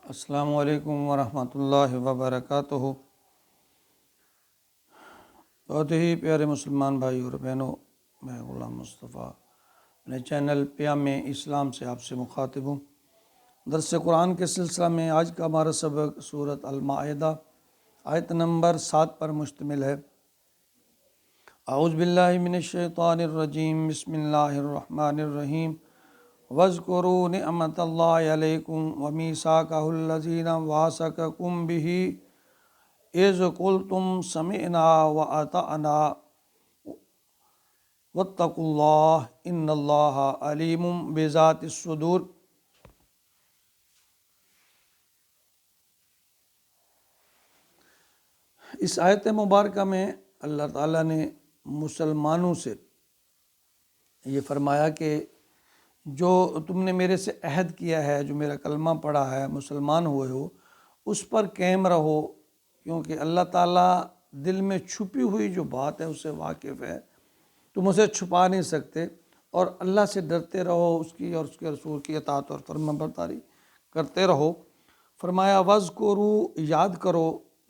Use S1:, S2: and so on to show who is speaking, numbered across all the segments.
S1: السلام علیکم ورحمۃ اللہ وبرکاتہ۔ بہت ہی پیارے مسلمان بھائی اور بہنوں، میں غلام مصطفیٰ اپنے چینل پیام اسلام سے آپ سے مخاطب ہوں۔ درس قرآن کے سلسلہ میں آج کا ہمارا سبق سورۃ المائدہ آیت نمبر 7 پر مشتمل ہے۔ اعوذ باللہ من الشیطان الرجیم، بسم اللہ الرحمن الرحیم۔ وَاذْكُرُوا نِعْمَتَ اللَّهِ عَلَيْكُمْ وَمِيثَاقَهُ الَّذِي وَاثَقَكُم بِهِ إِذْ قُلْتُمْ سَمِعْنَا وَأَطَعْنَا وَاتَّقُوا اللَّهَ إِنَّ اللَّهَ عَلِيمٌ بِذَاتِ الصُّدُورِ۔ اس آیت مبارکہ میں اللہ تعالیٰ نے مسلمانوں سے یہ فرمایا کہ جو تم نے میرے سے عہد کیا ہے، جو میرا کلمہ پڑھا ہے، مسلمان ہوئے ہو، اس پر قائم رہو، کیونکہ اللہ تعالیٰ دل میں چھپی ہوئی جو بات ہے اس سے واقف ہے، تم اسے چھپا نہیں سکتے، اور اللہ سے ڈرتے رہو، اس کی اور اس کے رسول کی اطاعت اور فرمانبرداری کرتے رہو۔ فرمایا وَاذْكُرُوا، یاد کرو،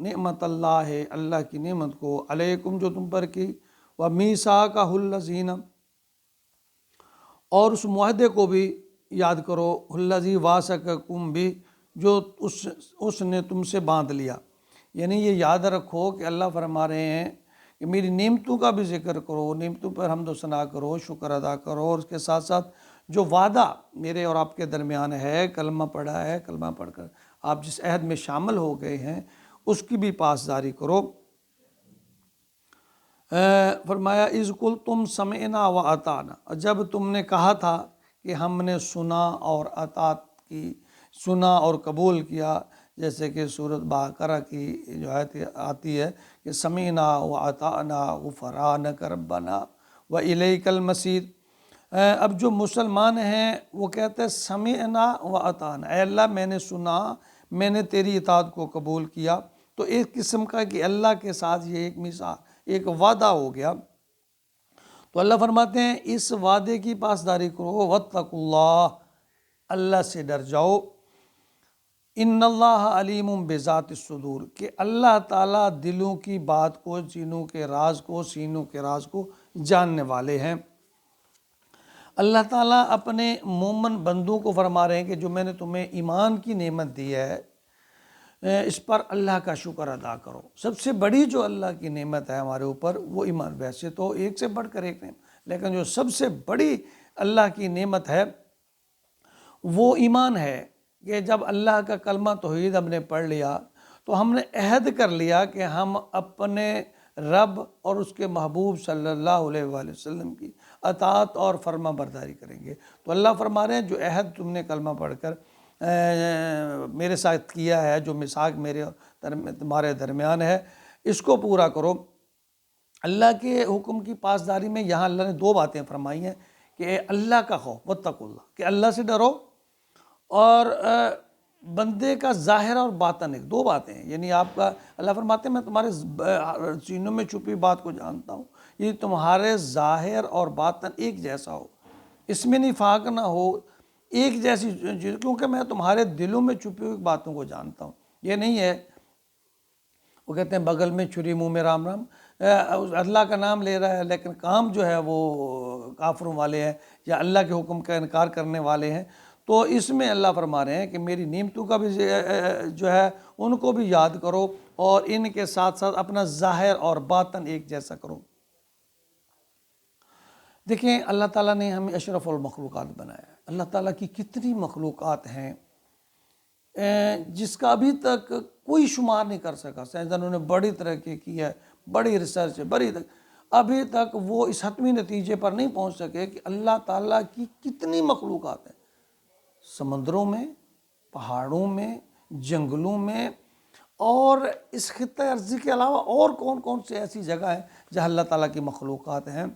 S1: نعمت اللہ، اللہ کی نعمت کو، علیکم جو تم پر کی، وَمِيثَاقَهُ الَّذِينَ، اور اس معاہدے کو بھی یاد کرو، الذی واثقکم بہ، جو اس نے تم سے باندھ لیا۔ یعنی یہ یاد رکھو کہ اللہ فرما رہے ہیں کہ میری نعمتوں کا بھی ذکر کرو، نعمتوں پر حمد و ثنا کرو، شکر ادا کرو، اور اس کے ساتھ ساتھ جو وعدہ میرے اور آپ کے درمیان ہے، کلمہ پڑھا ہے، کلمہ پڑھ کر آپ جس عہد میں شامل ہو گئے ہیں اس کی بھی پاسداری کرو۔ فرمایا اذ قلتم سمعنا واطعنا، جب تم نے کہا تھا کہ ہم نے سنا اور اطاعت کی، سنا اور قبول کیا، جیسے کہ سورۃ بقرہ کی جو آیت آتی ہے کہ سمعنا واطعنا غفرانک ربنا والیک المصیر۔ اب جو مسلمان ہیں وہ کہتے ہیں سمعنا واطعنا، اے اللہ میں نے سنا، میں نے تیری اطاعت کو قبول کیا۔ تو ایک قسم کا کہ اللہ کے ساتھ یہ ایک میثاق، ایک وعدہ ہو گیا۔ تو اللہ فرماتے ہیں اس وعدے کی پاسداری کرو، واتقوا اللہ، اللہ سے ڈر جاؤ، ان اللہ علیم بذات الصدور، کہ اللہ تعالیٰ دلوں کی بات کو، سینوں کے راز کو، سینوں کے راز کو جاننے والے ہیں۔ اللہ تعالیٰ اپنے مومن بندوں کو فرما رہے ہیں کہ جو میں نے تمہیں ایمان کی نعمت دی ہے، اس پر اللہ کا شکر ادا کرو۔ سب سے بڑی جو اللہ کی نعمت ہے ہمارے اوپر وہ ایمان، ویسے تو ایک سے بڑھ کر ایک نعمت، لیکن جو سب سے بڑی اللہ کی نعمت ہے وہ ایمان ہے، کہ جب اللہ کا کلمہ توحید ہم نے پڑھ لیا تو ہم نے عہد کر لیا کہ ہم اپنے رب اور اس کے محبوب صلی اللہ علیہ وآلہ وسلم کی اطاعت اور فرما برداری کریں گے۔ تو اللہ فرما رہے ہیں جو عہد تم نے کلمہ پڑھ کر میرے ساتھ کیا ہے، جو میثاق میرے اور تمہارے درمیان ہے، اس کو پورا کرو۔ اللہ کے حکم کی پاسداری میں یہاں اللہ نے دو باتیں فرمائی ہیں کہ اللہ کا خوف، واتقوا اللہ، کہ اللہ سے ڈرو، اور بندے کا ظاہر اور باطن، ایک دو باتیں ہیں۔ یعنی آپ کا اللہ فرماتے ہیں میں تمہارے سینوں میں چھپی بات کو جانتا ہوں، یہ تمہارے ظاہر اور باطن ایک جیسا ہو، اس میں نفاق نہ ہو، ایک جیسی چیز، کیونکہ میں تمہارے دلوں میں چھپی ہوئی باتوں کو جانتا ہوں۔ یہ نہیں ہے وہ کہتے ہیں بغل میں چھری منہ میں رام رام، اللہ کا نام لے رہا ہے لیکن کام جو ہے وہ کافروں والے ہیں یا اللہ کے حکم کا انکار کرنے والے ہیں۔ تو اس میں اللہ فرما رہے ہیں کہ میری نعمتوں کا بھی جو ہے ان کو بھی یاد کرو، اور ان کے ساتھ ساتھ اپنا ظاہر اور باطن ایک جیسا کرو۔ دیکھیں اللہ تعالیٰ نے ہمیں اشرف المخلوقات بنایا ہے۔ اللہ تعالیٰ کی کتنی مخلوقات ہیں جس کا ابھی تک کوئی شمار نہیں کر سکا۔ سائنسدانوں نے بڑی ترقی کی ہے، بڑی ریسرچ ہے، ابھی تک وہ اس حتمی نتیجے پر نہیں پہنچ سکے کہ اللہ تعالیٰ کی کتنی مخلوقات ہیں، سمندروں میں، پہاڑوں میں، جنگلوں میں، اور اس خطہ ارضی کے علاوہ اور کون کون سے ایسی جگہ ہیں جہاں اللہ تعالیٰ کی مخلوقات ہیں۔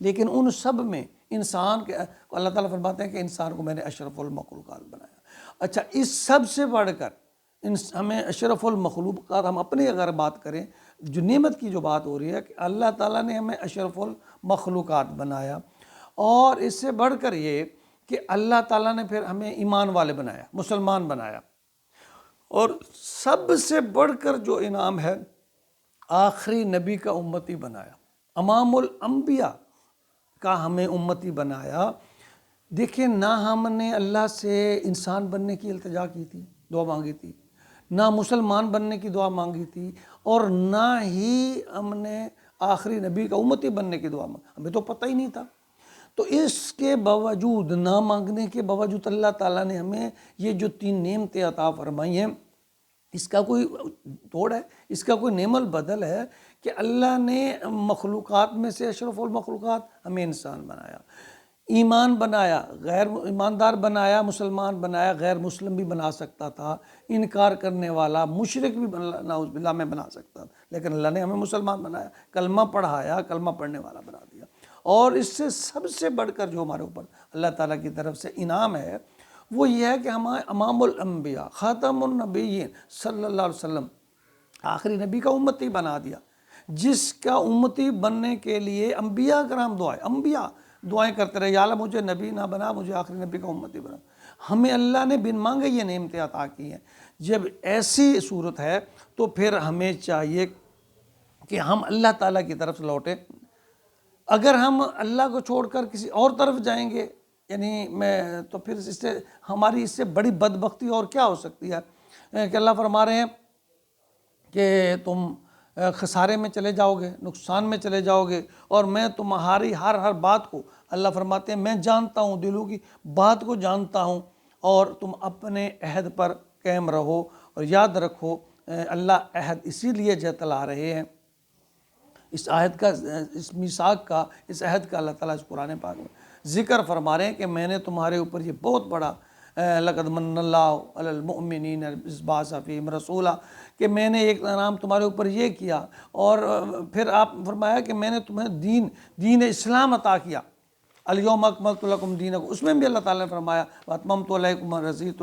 S1: لیکن ان سب میں انسان کے اللہ تعالیٰ فرماتے ہیں کہ انسان کو میں نے اشرف المخلوقات بنایا۔ اچھا، اس سب سے بڑھ کر ہمیں اشرف المخلوقات، ہم اپنی اگر بات کریں، جو نعمت کی جو بات ہو رہی ہے کہ اللہ تعالیٰ نے ہمیں اشرف المخلوقات بنایا، اور اس سے بڑھ کر یہ کہ اللہ تعالیٰ نے پھر ہمیں ایمان والے بنایا، مسلمان بنایا۔ اور سب سے بڑھ کر جو انعام ہے، آخری نبی کا امتی بنایا، امام الانبیاء کا ہمیں امتی بنایا۔ دیکھیں، نہ ہم نے اللہ سے انسان بننے کی التجا کی تھی، دعا مانگی تھی، نہ مسلمان بننے کی دعا مانگی تھی، اور نہ ہی ہم نے آخری نبی کا امتی بننے کی دعا مانگی، ہمیں تو پتہ ہی نہیں تھا۔ تو اس کے باوجود، نہ مانگنے کے باوجود، اللہ تعالیٰ نے ہمیں یہ جو 3 نعمتیں عطا فرمائی ہیں، اس کا کوئی توڑ ہے، اس کا کوئی نعم البدل ہے کہ اللہ نے مخلوقات میں سے اشرف المخلوقات ہمیں انسان بنایا، ایمان بنایا، غیر ایماندار بنایا، مسلمان بنایا، غیر مسلم بھی بنا سکتا تھا، انکار کرنے والا مشرک بھی نعوذ باللہ میں بنا سکتا تھا، لیکن اللہ نے ہمیں مسلمان بنایا، کلمہ پڑھایا، کلمہ پڑھنے والا بنا دیا۔ اور اس سے سب سے بڑھ کر جو ہمارے اوپر اللہ تعالیٰ کی طرف سے انعام ہے، وہ یہ ہے کہ ہمارے امام الانبیاء، خاتم النبیین صلی اللہ علیہ وسلم، آخری نبی کا امتی بنا دیا، جس کا امتی بننے کے لیے انبیاء کرام دعائیں کرتے رہے، یا اللہ مجھے نبی نہ بنا، مجھے آخری نبی کا امتی بنا۔ ہمیں اللہ نے بن مانگے یہ نعمتیں عطا کی ہیں۔ جب ایسی صورت ہے تو پھر ہمیں چاہیے کہ ہم اللہ تعالیٰ کی طرف لوٹیں۔ اگر ہم اللہ کو چھوڑ کر کسی اور طرف جائیں گے، تو پھر اس سے ہماری اس سے بڑی بدبختی اور کیا ہو سکتی ہے کہ اللہ فرما رہے ہیں کہ تم خسارے میں چلے جاؤ گے، نقصان میں چلے جاؤ گے، اور میں تمہاری ہر بات کو، اللہ فرماتے ہیں میں جانتا ہوں، دلوں کی بات کو جانتا ہوں، اور تم اپنے عہد پر قائم رہو، اور یاد رکھو اللہ عہد اسی لیے جتلا رہے ہیں، اس عہد کا، اس میثاق کا، اس عہد کا اللہ تعالیٰ اس قرآن پاک میں ذکر فرما رہے ہیں کہ میں نے تمہارے اوپر یہ بہت بڑا لقد من اللہ علی المؤمنین اذ بعث فیہم رسولا، کہ میں نے ایک انعام تمہارے اوپر یہ کیا، اور پھر آپ فرمایا کہ میں نے تمہیں دین اسلام عطا کیا، الیوم اکملت لکم دینکم، اس میں بھی اللہ تعالیٰ نے فرمایا واتممت علیکم رضیت،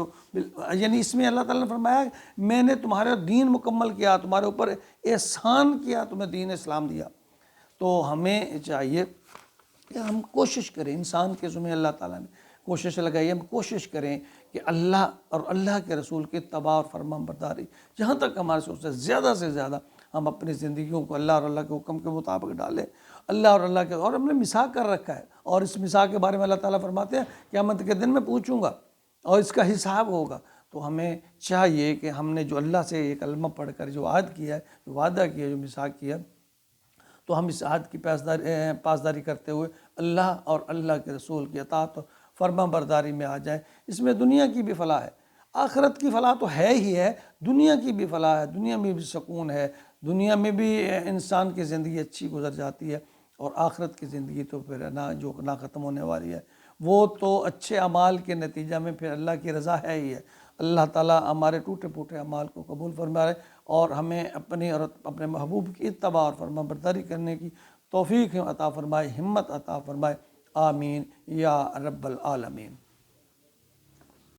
S1: یعنی اس میں اللہ تعالیٰ نے فرمایا میں نے تمہارا دین مکمل کیا، تمہارے اوپر احسان کیا، تمہیں دین اسلام دیا۔ تو ہمیں چاہیے کہ ہم کوشش کریں، انسان کے ذمہ اللہ تعالیٰ نے کوشش لگائی، ہم کوشش کریں کہ اللہ اور اللہ کے رسول کی اتباع اور فرمان برداری جہاں تک ہمارے سے زیادہ ہم اپنی زندگیوں کو اللہ اور اللہ کے حکم کے مطابق ڈالیں، اللہ اور اللہ کے، اور ہم نے میثاق کر رکھا ہے، اور اس میثاق کے بارے میں اللہ تعالیٰ فرماتے ہیں قیامت کے دن میں پوچھوں گا اور اس کا حساب ہوگا۔ تو ہمیں چاہیے کہ ہم نے جو اللہ سے یہ کلمہ پڑھ کر جو عہد کیا ہے، جو وعدہ کیا ہے، جو میثاق کیا ہے، تو ہم اس عہد کی پاسداری کرتے ہوئے اللہ اور اللہ کے رسول کی اطاعت اور فرما برداری میں آ جائیں۔ اس میں دنیا کی بھی فلاح ہے، آخرت کی فلاح تو ہے ہی ہے، دنیا کی بھی فلاح ہے، دنیا میں بھی سکون ہے، دنیا میں بھی انسان کی زندگی اچھی گزر جاتی ہے، اور آخرت کی زندگی تو پھر نہ ختم ہونے والی ہے، وہ تو اچھے اعمال کے نتیجہ میں پھر اللہ کی رضا ہے ہی ہے۔ اللہ تعالیٰ ہمارے ٹوٹے پھوٹے اعمال کو قبول فرمائے، اور ہمیں اپنی اور اپنے محبوب کی اتباع اور فرما برداری کرنے کی توفیق عطا فرمائے، ہمت عطا فرمائے، آمین یا رب العالمین۔